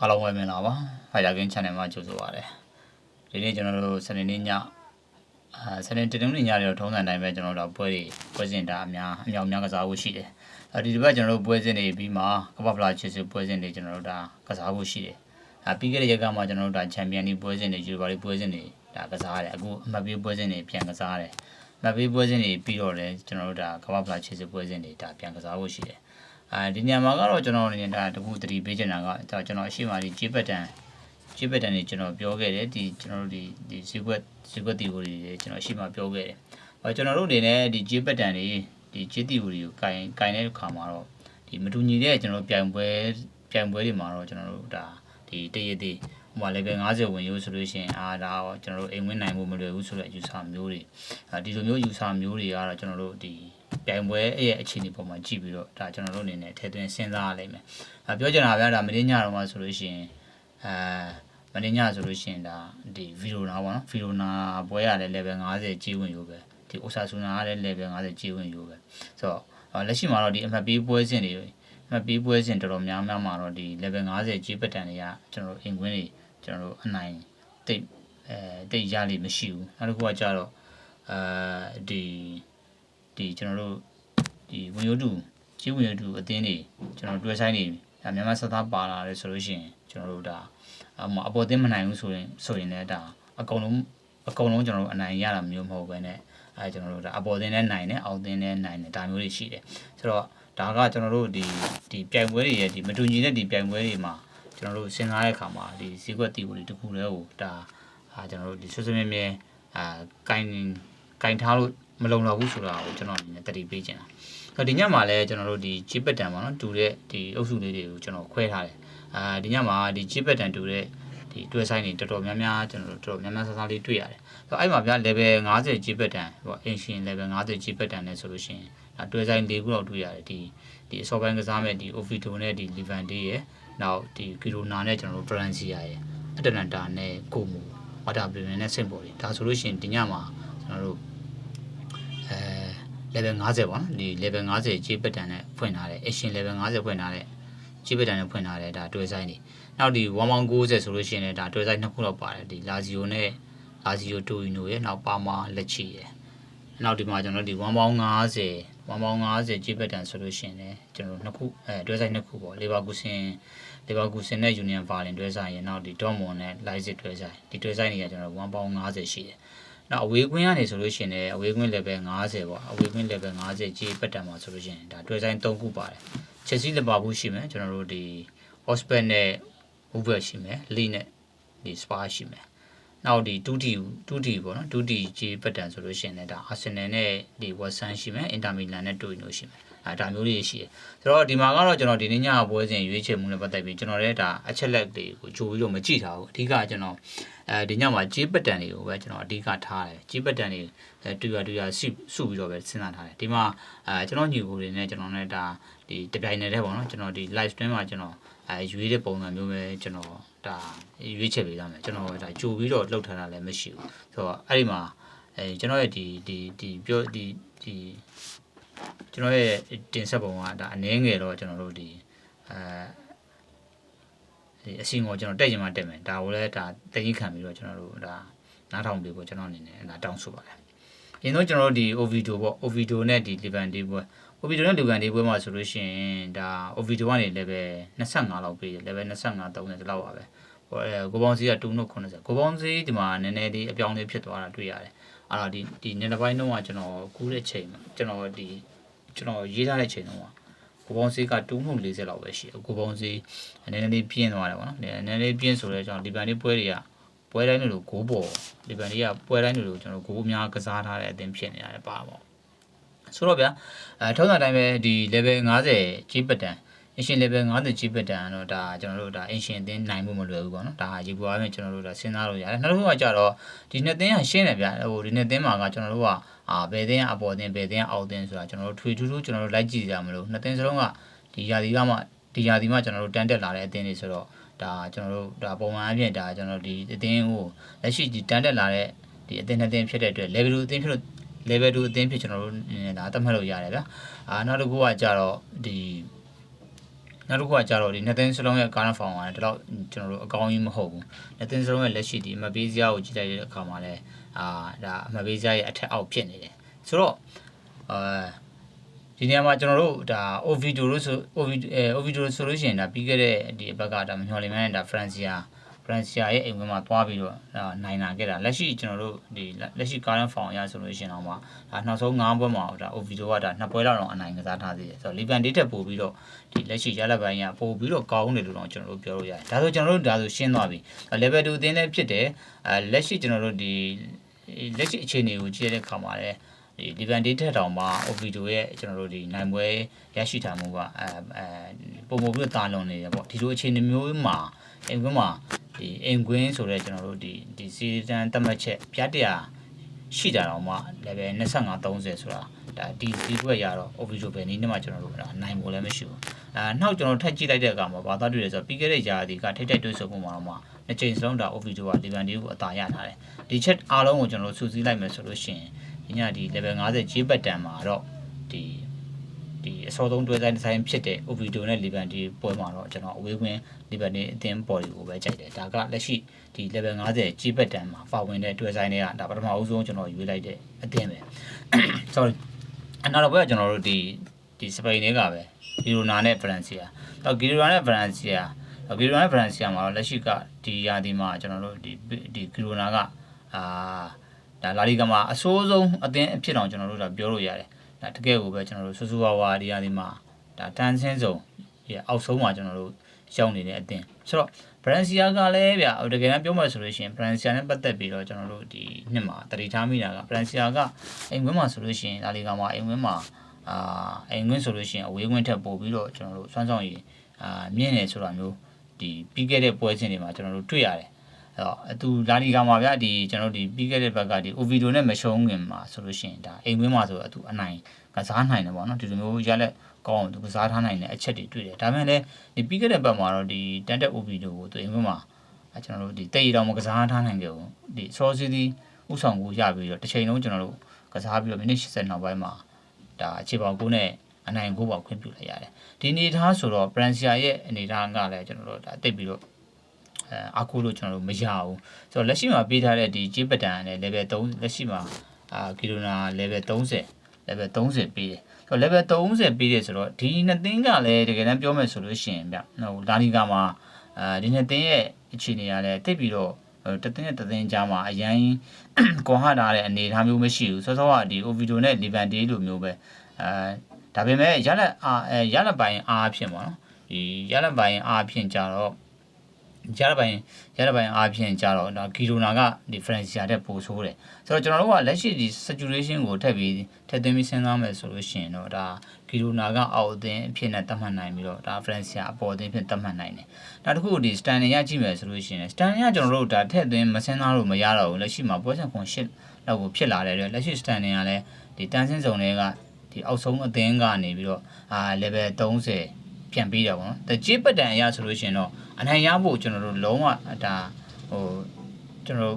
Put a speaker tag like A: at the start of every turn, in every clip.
A: အားလုံးပဲမင်္ဂလာပါဖိုင်တာကင်း channel မှာကြိုဆိုပါရစေဒီနေ့ကျွန်တော်တို့စနေနေ့ညစနေတနင်္ဂနွေညတွေတော့ထုံးစံတိုင်းပဲကျွန်တော်တို့ပွဲစဉ်တာအများကစားဖို့ရှိတယ်ဒီတစ်ပတ်ကျွန်တော်တို့ပွဲစဉ်တွေပြီးမှကပ္ပဖလားချစ်စစ်ပွဲစဉ်တွေကျွန်တော်တို့ကစားဖို့ရှိတယ်ပြီးခဲ့တဲ့ရက်ကမှကျွန်တော်တို့ချန်ပီယံလိပွဲစဉ်တွေယူပါလိပွဲစဉ်တွေကစားရတယ်အခုအမှတ်ပေးပွဲစဉ်တွေပြန်ကစားရတယ်အမှတ်ပေးပွဲစဉ်တွေပြီးတော့လည်းကျွန်တော်တို့ကပ္ပဖလားချစ်စစ်ပွဲစဉ်တွေပြန်ကစားဖို့ရှိတယ်ဒီညမှာကတော့ကျွန်တော်အနေနဲ့တခုသတိပေးချင်တာကကျွန်တော်အရှိမဒီဂျေးပတ်တန်တွေကျွန်တော်ပြောခဲ့တယ်ဒီကျွန်တော်တို့ဒီဇီကွက်တီကိုတွေကျွန်တော်အရှိမပြောခဲ့တယ်ကျွန်တော်တို့အနေနဲ့ဒီဂျေးပတ်တန်တွေဒီဂျေးတီကိုတွေကိုကင်တဲ့အခါမှာတော့ဒီမတူညီတဲ့ကျွန်တော်ပြိုင်ပွဲတွေမှာတော့ကျွန်တော်တို့ဒီတရသေးဟိုမှာလည်းပဲ90ဝင်ရိုးဆိုလို့ရှိရင်ဒါတော့ကျွန်တော်တို့အိမ်ဝင်နိုင်မှုမလွယ်ဘူးဆိုတဲ့ယူဆမျိုးတွေဒီလိုမျိုးယူဆမျိုးတွေကတော့ကျွန်တော်တို့ဒီပြိုင်ပွဲရဲ့အခြေအနေပေါ်မှာကြည့်ပြီးတော့ကျွန်တော်တို့အနေနဲ့ထည့်သွင်းစဉ်းစားရလိမ့်မယ်ပြောချင်တာဗျာမင်းညတော့မှဆိုလို့ရှိရင်မင်းညဆိုလို့ရှိရင်ဒီဗီရိုနာပေါ့နော်ဗီရိုနာပွဲရတဲ့ level 50ကြီးဝင်ရိုးပဲဒီအိုဆာဆူနာရတဲ့ level 50ကြီးဝင်ရိုးပဲဆိုတော့လက်ရှိမှာတော့ဒီအမှတ်ပေးပွဲစဉ်တွေအမှတ်ပေးပွဲစဉ်တော်တော်များများမှာတော့ဒီ level 50ကြီးပတ်တန်တွေကကျွန်တော်တို့အင်ကွင်းတွေကျွန်တော်တို့အနိုင်တိတ်ရလိမ့်မရှိဘူးနောက်တစ်ခုကကြတော့ဒီကျွန်တော်တို့ဒီဝင်ရိုးတူကြီးဝင်ရိုးတူအသင်းတွေကျွန်တော်တွဲဆိုင်နေမြန်မာစသားပါလာတယ်ဆိုလို့ရှိရင်ကျွန်တော်တို့အပေါ်သင်းမနိုင်ဘူးဆိုရင်လည်းအကုန်လုံးကျွန်တော်တို့အနိုင်ရတာမျိုးမဟုတ်ဘဲနဲ့ကျွန်တော်တို့အပေါ်သင်းနဲ့နိုင်တယ်အောက်သင်းနဲ့နိုင်တယ်ဒါမျိုးတွေရှိတယ်ဆိုတော့ဒါကကျွန်တော်တို့ဒီပြိုင်ပွဲတွေရဲ့ဒီမတူညီတဲ့ဒီပြိုင်ပွဲတွေမှာကျွန်တော်တို့စဉ်းစားတဲ့အခါမှာဒီဈေးကွက်တီကိုတခုတည်းကိုကျွန်တော်တို့ဒီဆွဆွမြဲမြဲကင်ထားလို့မလုံလောက်ဘူးဆိုတာကိုကျွန်တော်အနေနဲ့တတိပေးချင်တာဒီညမှာလည်းကျွန်တော်တို့ဒီဂျီပတ်တန်ပေါ့နော်တူတဲ့ဒီအုပ်စုလေးတွေကိုကျွန်တော်ခွဲထားတယ်ဒီညမှာဒီဂျီပတ်တန်တူတဲ့ဒီတွဲဆိုင်တွေတော်တော်များများကျွန်တော်တို့တော်တော်များများဆဆလေးတွေ့ရတယ်အဲ့မှာဗျာ level 50ဂျီပတ်တန်ဟိုအင်ရှင် level 50ဂျီပတ်တန်နဲ့ဆိုလို့ရှိရင်တွဲဆိုင်၄ခုလောက်တွေ့ရတယ်ဒီအစောပိုင်းကစားမဲ့ဒီ Oviedo နဲ့ဒီ Levante ရဲ့နောက်ဒီ Girona နဲ့ကျွန်တော်တို့ Valencia ရဲ့အတလန်တာနဲ့ကိုမူဝါတာဘလင်နဲ့စင်ပေါ်တွေဒါဆိုလို့ရှိရင်ဒီညမှာကျွန်တော်တို့level 50ပေါ့နော်ဒီ level 50ဂျေးပတ်တန်နဲ့ဖွင့်ထားတယ် Asian level 50ဖွင့်ထားတယ်ဂျေးပတ်တန်နဲ့ဖွင့်ထားတယ်တွဲဆိုင်တွေနောက်ဒီ190ဆိုလို့ရှိရင်လည်းတွဲဆိုင်နှစ်ခုလောက်ပါတယ်ဒီ Lazio နဲ့ Lazio Torino ရဲ့နောက်ပါမာလက်ချီရဲ့နောက်ဒီမှာကျွန်တော်ဒီ150ဂျေးပတ်တန်ဆိုလို့ရှိရင်လည်းကျွန်တော်နှစ်ခုတွဲဆိုင်နှစ်ခုပေါ့ Leverkusen နဲ့ Union Berlin တွဲဆိုင်ရဲ့နောက်ဒီ Dortmund နဲ့ Leipzig တွဲဆိုင်ဒီတွဲဆိုင်တွေကကျွန်တော်150ရှိတယ်နောက်အဝေးကွင်းကနေဆိုလို့ရှိရင်လည်းအဝေးကွင်း level 50ပေါ့အဝေးကွင်း level 50ကြီးပတ်တန်မှာဆိုလို့ရှိရင်တွဲဆိုင်3ခုပါတယ်ချက်စီလပါဘူးရှိမယ်ကျွန်တော်တို့ဒီ Ospet နဲ့ Uber ရှိမယ် Lee နဲ့ဒီ Spa ရှိမယ်နောက်ဒီ 2T ပေါ့နော် 2T ကြီးပတ်တန်ဆိုလို့ရှိရင်လည်းArsenal နဲ့ဒီ Watson ရှိမယ် Inter Milan နဲ့ Torino ရှိမယ်ဒါမျိုးတွေရှိတယ်ဆိုတော့ဒီမှာကတော့ကျွန်တော်ဒီနေ့ညပွဲစဉ်ရွေးချယ်မှုနဲ့ပတ်သက်ပြီးကျွန်တော်လည်းအချက်လက်တွေကိုကြိုပြီးတော့မကြည့်ထားဘူးအဓိကကျွန်တော်ဒီညမှာဂျေးပတ်တန်တွေကိုပဲကျွန်တော်အဓိကထားတယ်ဂျေးပတ်တန်တွေတူရစုပြီးတော့ပဲစဉ်းစားထားတယ်ဒီမှာကျွန်တော်ညီကိုတွေနဲ့ကျွန်တော်နဲ့ဒီတပြိုင်နက်တည်းပေါ့နော်ကျွန်တော်ဒီ live stream မှာကျွန်တော်ရွေးတဲ့ပုံစံမျိုးပဲကျွန်တော်ရွေးချယ်ပေးသားမယ်ကျွန်တော်ကြိုပြီးတော့လှုပ်ထားတာလည်းမရှိဘူးဆိုတော့အဲ့ဒီမှာကျွန်တော်ရဲ့ကျွန်တော်ရဲ့တင်ဆက်ပုံကအနည်းငယ်တော့ကျွန်တော်တို့ဒီအစီအငေါကျွန်တော်တက်ရင်မှတက်မယ်ဒါကိုလည်းတင်ကြီးခံပြီးတော့ကျွန်တော်တို့နားထောင်ပြီးကျွန်တော်အနေနဲ့တောင်းဆိုပါတယ်အရင်တော့ကျွန်တော်တို့ဒီ Oviedo ပေါ့ Oviedo နဲ့ဒီ Levante ပွဲ Oviedo နဲ့ Levante ပွဲမှာဆိုလို့ရှိရင်Oviedo ကနေ level 25လောက်ပေးတယ် level 25 30လောက်ပါပဲကိုပေါင်းစည်းက290ကိုပေါင်းစည်းဒီမှာနည်းနည်းလေးအပြောင်းလေးဖြစ်သွားတာတွေ့ရတယ်အဲ့တော့ဒီနေ့တစ်ပိုင်းတော့ကျွန်တော်ကူးတဲ့ချိန်မှာကျွန်တော်ရေးထားတဲ့ချိန်တော့ကိုပေါင်းစည်းက240လောက်ပဲရှိတယ်ကိုပေါင်းစည်းနည်းနည်းလေးပြင်းသွားတယ်ပေါ့နော်နည်းနည်းလေးပြင်းဆိုတော့ကျွန်တော်ဒီပန်လေးပွဲတိုင်းလို့ဂိုးပေါ်ဒီပန်လေးကပွဲတိုင်းလို့ကျွန်တော်ဂိုးအများကစားထားတဲ့အသင်းဖြစ်နေရတယ်ပါပေါ့ဆိုတော့ဗျာထောက်ဆောင်တိုင်းပဲဒီ level 50ကြီးပတ်တန်အရှင် level 50ကြီးပတ်တန်တော့ကျွန်တော်တို့အင်ရှင်အသင်းနိုင်မှုမလွယ်ဘူးပေါ့နော်ရေပေါ်အားဖြင့်ကျွန်တော်တို့စဉ်းစားလို့ရတယ်နောက်တစ်ခုကကြတော့ဒီနှစ်သင်းကရှင်းတယ်ဗျာဒီနှစ်သင်းမှာကကျွန်တော်တို့ကဘယ်သင်းကအပေါ်သင်းဘယ်သင်းအောက်သင်းဆိုတာကျွန်တော်တို့ထွေထူးထူးကျွန်တော်တို့လိုက်ကြည့်ကြမလို့နှစ်သင်းစလုံးကဒီရာသီမှာကျွန်တော်တို့တန်းတက်လာတဲ့အသင်းတွေဆိုတော့ကျွန်တော်တို့ပုံမှန်အပြင်ကျွန်တော်ဒီအသင်းကိုလက်ရှိဒီတန်းတက်လာတဲ့ဒီအသင်းနှစ်သင်းဖြစ်တဲ့အတွက် level 2အသင်းဖြစ်ကျွန်တော်တို့သတ်မှတ်လို့ရတယ်ဗျာနောက်တစ်ခုကကြတော့ဒီ နောက်တစ်ခုကကြတော့ဒီနှစ်သိန်းစလုံးရဲ့ကားဖောင်ကလည်းဒီလောက်ကျွန်တော်တို့အကောင်းကြီးမဟုတ်ဘူးနှစ်သိန်းစလုံးရဲ့လက်ရှိဒီအမပေးစရာကိုကြည့်လိုက်တဲ့အခါမှာလည်းဒါအမပေးစရာရဲ့အထက်အောက်ဖြစ်နေတယ်ဆိုတော့ဒီနေရာမှာကျွန်တော်တို့ဒါ Ovidio လို့ဆို Ovidio ဆိုလို့ရှိရင်ဒါပြီးခဲ့တဲ့ဒီဘက်ကဒါမမျှော်လင့်မှန်းဒါ Francia ရဲ့အိမ်ဝင်မှာသွားပြီးတော့နိုင်လာခဲ့တာလက်ရှိကျွန်တော်တို့ဒီလက်ရှိကားရန်ဖောင်ရဆိုလို့ရှိရင်တော့မှဒါနောက်ဆုံး9ပွဲမှာဒါ Ovidio ကဒါ2ပွဲလောက်တော့အနိုင်ကစားထားသေးတယ်ဆိုတော့ Liban Day တက်ပို့ပြီးတော့ဒီလက်ရှိရလက်ပိုင်းကပို့ပြီးတော့ကောင်းတယ်လို့တော့ကျွန်တော်တို့ပြောလို့ရတယ်ဒါဆိုကျွန်တော်တို့ဒါဆိုရှင်းသွားပြီ level 2အသင်းလည်းဖြစ်တယ်လက်ရှိကျွန်တော်တို့ဒီလက်ရှိအခြေအနေကိုကြည့်တဲ့အခါမှာလည်းဒီ Liban Day တက်တောင်မှ Ovidio ရဲ့ကျွန်တော်တို့ဒီနိုင်ပွဲရရှိထားမှုကပုံပုံပြီးတာလွန်နေတယ်ပေါ့ဒီလိုအခြေအနေမျိုးမှာအိမ်ကွင်းမှာဒီအိမ်ကွင်းဆိုတဲ့ကျွန်တော်တို့ဒီစီတန်တက်မှတ်ချက်ပြတရားရှိတာတော့မှ level 25 30ဆိုတာဒါဒီကွက်ရတော့ Ovidio ပဲနည်းနဲ့မှကျွန်တော်တို့နိုင်ဖို့လည်းမရှိဘူးနောက်ကျွန်တော်ထပ်ကြည့်လိုက်တဲ့အခါမှာဘာသာတွေ့လဲဆိုတော့ပြီးခဲ့တဲ့ຢာဒီကထိတ်တိုက်တွေ့ဆုံမှုမှာတော့မှနှစ်ချိန်စလုံးဒါ Ovidio က Liban Day ကိုအသာရထားတယ်ဒီချက်အားလုံးကိုကျွန်တော်တို့စုစည်းလိုက်မယ်ဆိုလို့ရှိရင်ဒီညဒီ level 50 J ဘတ်တန်မှာတော့ဒီအစောဆုံးတွဲဆိုင်ဖြစ်တဲ့ Ovidio နဲ့ Liban Day ပွဲမှာတော့ကျွန်တော်အဝေးဝင် Liban Day အသင်းပေါ်တွေကိုပဲကြိုက်တယ်ဒါကလက်ရှိဒီ level 50 J ဘတ်တန်မှာပါဝင်တဲ့တွဲဆိုင်တွေကဒါပထမအဦးဆုံးကျွန်တော်ရွေးလိုက်တဲ့အသင်းပဲ sorry နောက်တော့ဘယ်ကျွန်တော်တို့ဒီစပိန်တွေကပဲဂီရိုနာနဲ့ဖရန်စီယာတော့ဂီရိုနာနဲ့ဖရန်စီယာမှာတော့လက်ရှိကဒီရာသီမှာကျွန်တော်တို့ဒီဂီရိုနာကဒါလာလီဂါမှာအဆိုးဆုံးအသင်းအဖြစ်အောင်ကျွန်တော်တို့ဒါပြောလို့ရတယ်ဒါတကယ်ကိုပဲကျွန်တော်တို့ဆူဆူဝါဝါဒီရာသီမှာဒါတန်းဆင်းဆုံးအောက်ဆုံးမှာကျွန်တော်တို့ရောက်နေတဲ့အသင်းဆိုတော့ဖရန်စီယာကလည်းဗျတကယ်တမ်းပြောမှဆိုလို့ရှိရင်ဖရန်စီယာနဲ့ပတ်သက်ပြီးတော့ကျွန်တော်တို့ဒီနှစ်မှာတတိထားမိတာကဖရန်စီယာကအိမ်ကွင်းမှာဆိုလို့ရှိရင်လာလီဂါမှာအိမ်ကွင်းမှာအိမ်ကွင်းဆိုလို့ရှိရင်အဝေးကွင်းထက်ပို့ပြီးတော့ကျွန်တော်တို့စွမ်းဆောင်ရည်မြင့်နေဆိုတာမျိုးဒီပြီးခဲ့တဲ့ပွဲစဉ်တွေမှာကျွန်တော်တို့တွေ့ရတယ်အဲ့တော့သူလာလီဂါမှာဗျဒီကျွန်တော်တို့ဒီပြီးခဲ့တဲ့ဘက်ကဒီ Ovidio နဲ့မရှုံးခင်မှာဆိုလို့ရှိရင်ဒါအိမ်ကွင်းမှာဆိုတော့သူအနိုင်ကစားနိုင်တယ်ပေါ့နော်ဒီလိုမျိုးရလက်ကောင်းသူကစားထားနိုင်တဲ့အချက်တွေတွေ့တယ်ဒါပေမဲ့လည်းဒီပြီးခဲ့တဲ့ဘက်မှာတော့ဒီတန်တက် Ovidio ကိုသူအိမ်ကွင်းမှာကျွန်တော်တို့ဒီတိတ်တောင်မကစားထားနိုင်ကြဘူးဒီဆောစီဒီဥဆောင်ကိုရပြီးတော့တစ်ချိန်လုံးကျွန်တော်တို့ကစားပြီးတော့မိနစ်80နောက်ပိုင်းမှာဒါအခြေပေါက်ကိုနဲ့အနိုင်ကိုပေါက်ခွင့်ပြုလိုက်ရတယ်ဒီအနေထားဆိုတော့ဖရန်စီယာရဲ့အနေထားကလည်းကျွန်တော်တို့ဒါတိတ်ပြီးတော့အခုလို့ကျွန်တော်တို့မရဘူးဆိုတော့လက်ရှိမှာပေးထားတဲ့ဒီဂျေးပတန်နဲ့ level 3လက်ရှိမှာကီလိုနာ level 30ပေးတယ်ဆိုတော့ level 30ပေးတယ်ဆိုတော့ဒီနှစ်သင်းကလည်းတကယ်တမ်းပြောမယ်ဆိုလို့ရှိရင်ဗျဟိုလာလီဂါမှာဒီနှစ်သင်းရဲ့အခြေအနေကလည်းတိတ်ပြီးတော့တသင်းနဲ့တသင်းကြားမှာအရင်ကွန်ဟထားတဲ့အနေအထားမျိုးမရှိဘူးစောစောကဒီ Ovidio နဲ့ Liban Day လိုမျိုးပဲဒါပေမဲ့ရလက်ပိုင်းအားဖြင့်ပေါ့နော်ဒီရလက်ပိုင်းအားဖြင့်ကြတော့ရလက်ပိုင်းအားဖြင့်ကြတော့ဒါဂီရိုနာကဒီဖရန်စီယာတဲ့ပိုဆိုးတယ်ဆိုတော့ကျွန်တော်တို့ကလက်ရှိဒီ saturation ကိုထပ်သွင်းပြီးစဉ်းစားမယ်ဆိုလို့ရှိရင်တော့ဒါဂီရိုနာကအောက်အသင်းအဖြစ်နဲ့သတ်မှတ်နိုင်ပြီးတော့ဒါဖရန်စီယာအပေါ်အသင်းဖြစ်သတ်မှတ်နိုင်တယ်နောက်တစ်ခုဒီ standing ရကြည့်မယ်ဆိုလို့ရှိရင် standing ကကျွန်တော်တို့ဒါထည့်သွင်းမစဉ်းစားလို့မရတော့ဘူးလက်ရှိမှာပွဲစဉ်ခွန်8လောက်ကိုဖြစ်လာတဲ့အတွက်လက်ရှိ standing ကလည်းဒီတန်းစင်းစုံတွေကဒီအောက်ဆုံးအသင်းကနေပြီးတော့level 30ပြန်ပြီးတော့ဗောနော်တကြေးပတ်တန်အရဆိုလို့ရှိရင်တော့အနိုင်ရဖို့ကျွန်တော်တို့လုံးဝဒါဟိုကျွန်တော်တို့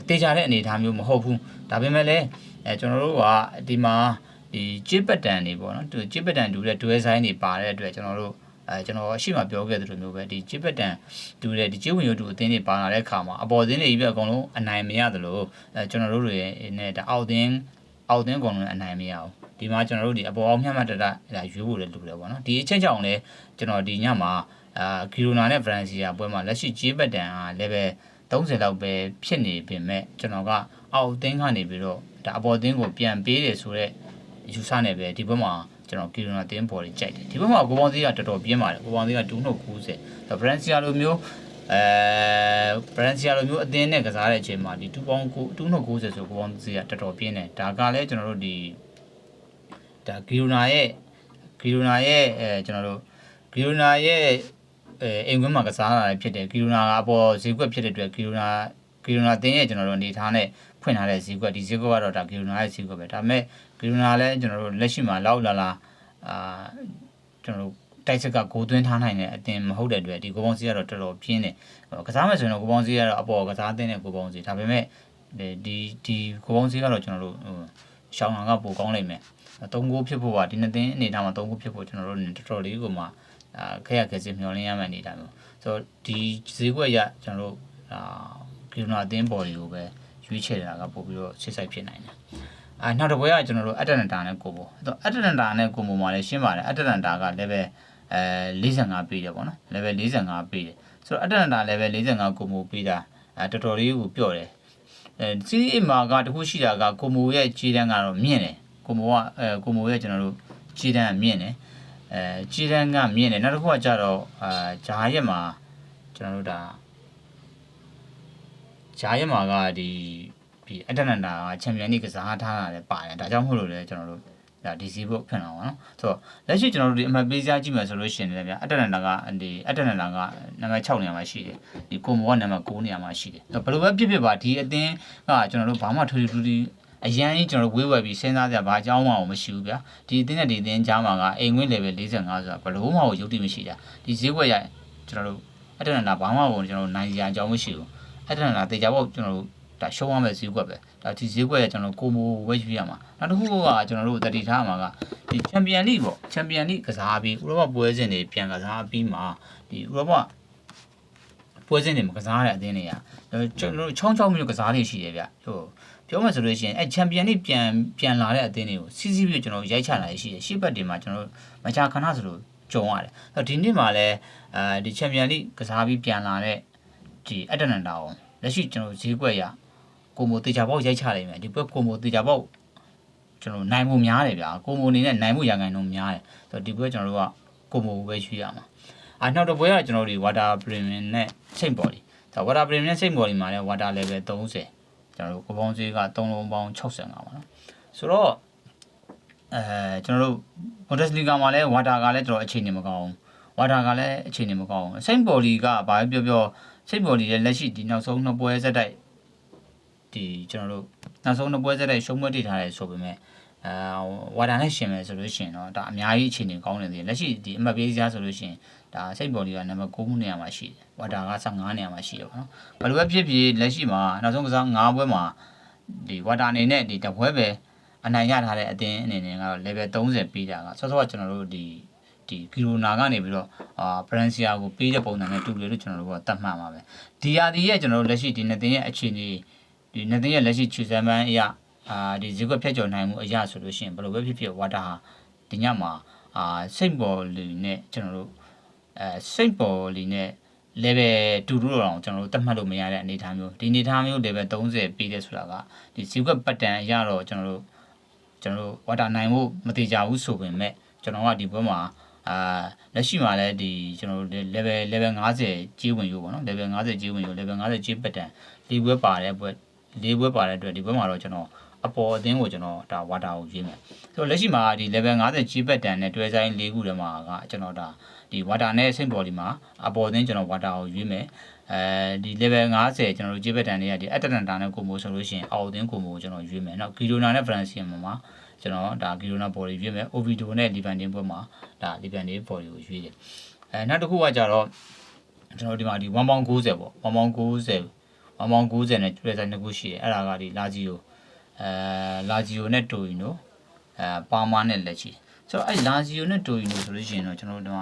A: တေချာတဲ့အနေအထားမျိုးမဟုတ်ဘူးဒါပေမဲ့လည်းကျွန်တော်တို့ကဒီမှာဒီကြေးပတ်တန်တွေပေါ့နော်သူကြေးပတ်တန်တူတဲ့တွဲဆိုင်တွေပါတဲ့အတွက်ကျွန်တော်တို့ကျွန်တော်အရှိမပြောခဲ့သလိုမျိုးပဲဒီကြေးပတ်တန်တူတဲ့ဒီကြေးဝင်ရုပ်တူအသင်းတွေပါလာတဲ့အခါမှာအပေါ်အသင်းတွေကြီးပဲအကုန်လုံးအနိုင်မရသလိုကျွန်တော်တို့တွေနဲ့ဒါအောက်အသင်းအကုန်လုံးအနိုင်မရဘူးဒီမှာကျွန်တော်တို့ဒီအပေါ်အောင်မျှမှတ်တဒါရွေးဖို့လည်းလိုတယ်ပေါ့နော်ဒီအချက်ကြောင့်လည်းကျွန်တော်ဒီညမှာဂီရိုနာနဲ့ဖရန်စီယာပွဲမှာလက်ရှိဂျေးဘတ်တန်ဟာ level 30လောက်ပဲဖြစ်နေပြင်မဲ့ကျွန်တော်ကအောက်အသင်းကနေပြီးတော့ဒါအပေါ်အသင်းကိုပြန်ပေးတယ်ဆိုတော့ယူဆနေပဲဒီဘက်မှာကျွန်တော်ဂီရိုနာအသင်းပေါ်ကြီးကြိုက်တယ်ဒီဘက်မှာကိုပေါင်းစည်းကတော်တော်ပြင်းပါတယ်ကိုပေါင်းစည်းက290ဖရန်စီယာလိုမျိုးဖရန်စီယာလိုမျိုးအသင်းနဲ့ကစားတဲ့အချိန်မှာဒီ290ဆိုကိုပေါင်းစည်းကတော်တော်ပြင်းတယ်ဒါကလည်းကျွန်တော်တို့ဒီဒါဂီရိုနာရဲ့ကျွန်တော်တို့ဂီရိုနာရဲ့အိမ်ကွင်းမှာကစားတာဖြစ်တယ်ဂီရိုနာကအပေါ်ဈေးကွက်ဖြစ်တဲ့အတွက်ဂီရိုနာတင်းရဲ့ကျွန်တော်တို့အနေထားနဲ့ဖွင့်ထားတဲ့ဈေးကွက်ဒီဈေးကွက်ကတော့ဒါဂီရိုနာရဲ့ဈေးကွက်ပဲဒါပေမဲ့ဂီရိုနာလည်းကျွန်တော်တို့လက်ရှိမှာလောက်လာကျွန်တော်တို့တိုက်စက်ကဂိုးသွင်းထားနိုင်တဲ့အတင်းမဟုတ်တဲ့အတွက်ဒီကိုပေါင်းစည်းကတော့တော်တော်ပြင်းတယ်ကစားမယ်ဆိုရင်တော့ကိုပေါင်းစည်းကတော့အပေါ်ကစားတဲ့ကိုပေါင်းစည်းဒါပေမဲ့ဒီကိုပေါင်းစည်းကတော့ကျွန်တော်တို့ရှောင်းအောင်ကပိုကောင်းလိမ့်မယ်3ဂိုးဖြစ်ဖို့ကဒီနှစ်သင်းအနေထားမှာ3ဂိုးဖြစ်ဖို့ကျွန်တော်တို့တော်တော်လေးကိုမှ ခက်ရခက်စစ်မျောလင်းရမှနေတာမျိုးဆိုတော့ဒီဈေးကွက်ရကျွန်တော်တို့ကီလိုနာအသင်းပေါ်တွေကိုပဲရွေးချယ်တာကပို့ပြီးတော့ဆစ်ဆိုင်ဖြစ်နိုင်တယ်နောက်တစ်ပွဲကကျွန်တော်တို့အတ္တနန္တာနဲ့ကိုဘောအတ္တနန္တာနဲ့ကိုဘောမှာလည်းရှင်းပါတယ်အတ္တနန္တာက level 45ပေးတယ်ပေါ့နော် level 45ပေးတယ်ဆိုတော့အတ္တနန္တာ level 45ကိုမိုပေးတာတော်တော်လေးကိုပြော့တယ်စီးအမာကတခုရှိတာကကိုမိုရဲ့ခြေတန်းကတော့မြင့်တယ်ကိုမိုရဲ့ကျွန်တော်တို့ခြေတန်းမြင့်တယ်ခြေတန်းကမြင့်တယ်နောက်တစ်ခုကကြတော့ဂျာရက်မှာကျွန်တော်တို့ဒါဂျာရက်မှာကဒီအတ္တနန္တာကချန်ပီယံလိကစားထားတာလည်းပါတယ်ဒါကြောင့်မို့လို့လည်းကျွန်တော်တို့ဒါဒီစီဘုတ်ဖြစ်အောင်ပါနော်ဆိုတော့လက်ရှိကျွန်တော်တို့ဒီအမှတ်ပေးစရာကြည့်မယ်ဆိုလို့ရှိရင်လည်းဗျာအတ္တနန္တာကဒီအတ္တနန္တာကနံပါတ်6နေရာမှာရှိတယ်ဒီကိုမိုကနံပါတ်9နေရာမှာရှိတယ်ဘယ်လိုပဲဖြစ်ဖြစ်ပါဒီအသင်းကကျွန်တော်တို့ဘာမှထူးထူးအရန်ကြီးကျွန်တော်တို့ဝေးဝယ်ပြီးစဉ်းစားကြဘာအကြောင်းမှမရှိဘူးဗျာဒီအသင်းနဲ့ဒီအသင်းကြားမှာကအိမ်ဝင်း level 45ဆိုတာဘယ်လိုမှရုပ်တိမရှိတာဒီဈေးကွက်ရကျွန်တော်တို့အတ္တနန္တာဘာမှကျွန်တော်တို့နိုင်စရာအကြောင်းမရှိဘူးအတ္တနန္တာတေချာပေါ့ကျွန်တော်တို့ဒါရှုံးရမယ့်ဈေးကွက်ပဲဒါဒီဈေးကွက်ရကျွန်တော်ကိုမိုဝယ်ယူရမှာနောက်တစ်ခုကကျွန်တော်တို့တတိထားမှာကဒီချန်ပီယံလိပေါ့ချန်ပီယံလိကစားပြီးဥရောပပွဲစဉ်တွေပြန်ကစားပြီးမှဒီဥရောပပွဲစဉ်တွေမကစားတဲ့အသင်းတွေကကျွန်တော်တို့ချောင်းမျိုးကစားနေရှိတယ်ဗျဟိုပြောမှဆိုလို့ရှိရင်ချန်ပီယံလိပြန်လာတဲ့အသင်းတွေကိုစီးစီးပြီးကျွန်တော်ရိုက်ချလာရရှိတယ်ရှေ့ဘက်တွေမှာကျွန်တော်တို့မကြာခဏဆိုလို့ကြုံရတယ်ဒီနေ့မှာလည်းဒီချန်ပီယံလိကစားပြီးပြန်လာတဲ့ဒီအတ္တနန္တာကိုလက်ရှိကျွန်တော်ဈေးကွက်ရကိုမိုတေချာပေါက်ရိုက်ချလိုက်မယ်ဒီဘက်ကိုမိုတေချာပေါက်ကျွန်တော်နိုင်မှုများတယ်ဗျာကိုမိုအနေနဲ့နိုင်မှုရခိုင်နှုန်းများတယ်ဆိုတော့ဒီဘက်ကျွန်တော်တို့ကကိုမိုပဲရွှေ့ရမှာနောက်တစ်ပွဲကကျွန်တော်တို့ water premium နဲ့စိတ်ပေါ်လီဆိုတော့ water premium နဲ့စိတ်ပေါ်လီမှာလည်း water level 30ကျွန်တော်တို့ကိုပေါင်းဈေးက3လုံးပေါင်း65ပါနော်ဆိုတော့ကျွန်တော်တို့ Bundesliga မှာလည်း water ကလည်းတော်တော်အခြေအနေမကောင်းဘူး water ကလည်းအခြေအနေမကောင်းဘူးစိတ်ပေါ်လီကဘာပဲပြောစိတ်ပေါ်လီရဲ့လက်ရှိဒီနောက်ဆုံးနှစ်ပွဲဆက်တိုက်ဒီကျွန်တော်တို့နောက်ဆုံးနှစ်ပွဲဆက်တိုက်ရှုံးပွဲတည်ထားတယ်ဆိုပေမဲ့ဝါဒါနဲ့ရှင်မယ်ဆိုလို့ရှိရင်တော့ဒါအများကြီးအခြေအနေကောင်းနေသေးတယ်လက်ရှိဒီအမှတ်ပေးစရာဆိုလို့ရှိရင်ဒါစိတ်ပေါ်လီကနံပါတ်9နေရာမှာရှိတယ်ဝါဒါက15နေရာမှာရှိတယ်ပေါ့နော်ဘယ်လိုပဲဖြစ်ဖြစ်လက်ရှိမှာနောက်ဆုံးကစား9ပွဲမှာဒီဝါဒါအနေနဲ့ဒီတပွဲပဲအနိုင်ရထားတဲ့အသင်းအနေနဲ့ကတော့ level 30ပေးတာကဆော့ဆော့ကကျွန်တော်တို့ဒီကီလိုနာကနေပြီးတော့ဘရန်စီယာကိုပေးတဲ့ပုံစံနဲ့တူတယ်လို့ကျွန်တော်တို့ကသတ်မှတ်ပါပဲဒီယာဒီရဲ့ကျွန်တော်တို့လက်ရှိဒီနှစ်သင်းရဲ့အခြေအနေဒီနှစ်သင်းရဲ့လက်ရှိခြေစမ်းပန်းအရာဒီဈေးကွက်ဖြတ်ကျော်နိုင်မှုအရာဆိုလို့ရှိရင်ဘယ်လိုပဲဖြစ်ဖြစ်ဝါတာဒီညမှာစိတ်ပေါ်လီနဲ့ကျွန်တော်တို့စိတ်ပေါ်လီနဲ့ level 2လို့တော့ကျွန်တော်တို့သတ်မှတ်လို့မရတဲ့အနေအထားမျိုးဒီအနေအထားမျိုး level 30ပေးတယ်ဆိုတာကဒီဈေးကွက်ပတ်တန်အရာတော့ကျွန်တော်တို့ဝါတာနိုင်ဖို့မတိကြဘူးဆိုပေမဲ့ကျွန်တော်ကဒီဘက်မှာလက်ရှိမှာလည်းဒီကျွန်တော်တို့ level 50ကြေးဝင်ယူပေါ့နော် level 50ကြေးဝင်ယူ level 50ကြေးပတ်တန်၄ပွဲပါတဲ့ပွဲ၄ပွဲပါတဲ့အတွက်ဒီဘက်မှာတော့ကျွန်တော်အပေါ်အသင်းကိုကျွန်တော်ဒါဝါတာကိုရွေးမယ်ဆိုတော့လက်ရှိမှာဒီ level 50ကြေးပတ်တန်နဲ့တွဲဆိုင်၄ခုထဲမှာကကျွန်တော်ဒါဒီဝါတာနဲ့စိတ်ပေါ်ဒီမှာအပေါ်အသင်းကျွန်တော်ဝါတာကိုရွေးမယ်ဒီ level 50ကျွန်တော်တို့ကြေးပတ်တန်တွေကဒီအတ္တနန္တာနဲ့ကိုမိုဆိုလို့ရှိရင်အောက်အသင်းကိုမိုကိုကျွန်တော်ရွေးမယ်နောက်ဂီရိုနာနဲ့ဖရန်စီယမ်မှာကျွန်တော်ဒါဂီရိုနာဘော်လီရွေးမယ်အိုဗီဒိုနဲ့လီဗန်တင်ပွဲမှာဒါလီဗန်တင်ဘော်လီကိုရွေးတယ်နောက်တစ်ခုကကြတော့ကျွန်တော်ဒီမှာဒီ1ပေါင်း90ပေါ့1ပေါင်း90နဲ့တွေ့တဲ့နှစ်ခုရှိတယ်အဲ့ဒါကဒီလာဂျီယိုလာဂျီယိုနဲ့တိုရီနိုပါမာနဲ့လက်ချီဆိုတော့အဲ့လာဂျီယိုနဲ့တိုရီနိုဆိုလို့ရှိရင်တော့ကျွန်တော်တို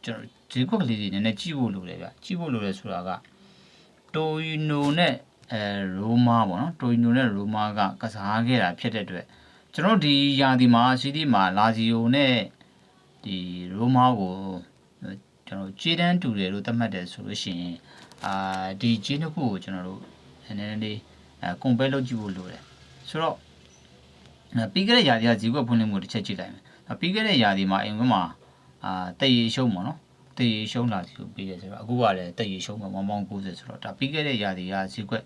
A: ့ကျွန်တော်ဒီကွက်ကလေးတွေနည်းနည်းကြည့်ဖို့လိုတယ်ဗျကြည့်ဖို့လိုတယ်ဆိုတာကတိုရီနိုနဲ့ရိုမာပေါ့နော်တိုရီနိုနဲ့ရိုမာကစားခဲ့တာဖြစ်တဲ့အတွက်ကျွန်တော်ဒီယာဒီမှာစီးတီမှာလာဂျီယိုနဲ့ဒီရိုမာကိုကျွန်တော်ခြေတန်းတူတယ်လို့သတ်မှတ်တယ်ဆိုလို့ရှိရင်ဒီခြေနှစ်ခုကိုကျွန်တော်တို့နည်းနည်းလေးcompare လုပ်ကြည့်ဖို့လိုတယ်ဆိုတော့ပြီးခဲ့တဲ့ယာဒီကဈေးကွက်ဖွင့်လှစ်မှုတစ်ချက်ကြည့်လိုက်မယ်ပြီးခဲ့တဲ့ယာဒီမှာအိမ်ကွန်းမှာတည်ရရှုံးပေါ့နော်တည်ရရှုံးလာစီကိုပြီးတယ်ဆိုတော့အခုကလည်းတည်ရရှုံးမှာ1ပေါင်း90ဆိုတော့ဒါပြီးခဲ့တဲ့ယာဒီကဈေးကွက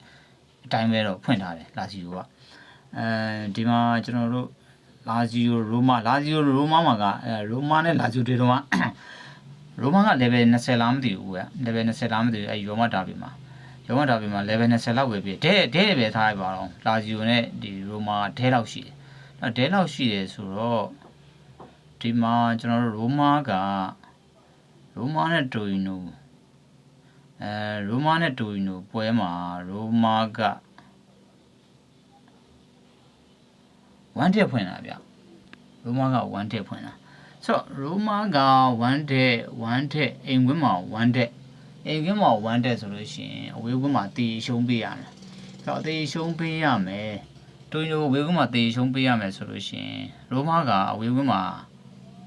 A: ်အတိုင်းပဲတော့ဖွင့်ထားတယ်လာစီကိုကဒီမှာကျွန်တော်တို့လာဂျီယိုရိုမာမှာကရိုမာနဲ့လာဂျီယိုတွေတော့ရိုမာက level 20လားမသိဘူးဗျ level 20လားမသိဘူးအဲရိုမာဒါဘီမှာlevel 20လောက်ပဲပြည့်ဒဲပဲထားရပါတော့လာဂျီယိုနဲ့ဒီရိုမာဒဲလောက်ရှိတယ်ဒဲလောက်ရှိတယ်ဆိုတော့ဒီမှာကျွန်တော်တို့ရိုမာနဲ့တိုရီနိုပွဲမှာရိုမာက1တက်ဖွင့်တာဗျရိုမာက1တက်ဖွင့်တာ ဆိုတော့ရိုမာက1တဲ့အိမ်ကွင်းမှာ1တဲ့အိမ်ကွင်းမှာ1တဲ့ဆိုလို့ရှိရင်အဝေးကွင်းမှာတေရှုံးပေးရမယ်ဆိုတော့တေရှုံးပေးရမယ်တိုင်နိုအဝေးကွင်းမှာတေရှုံးပေးရမယ်ဆိုလို့ရှိရင်ရိုမာကအဝေးကွင်းမှာ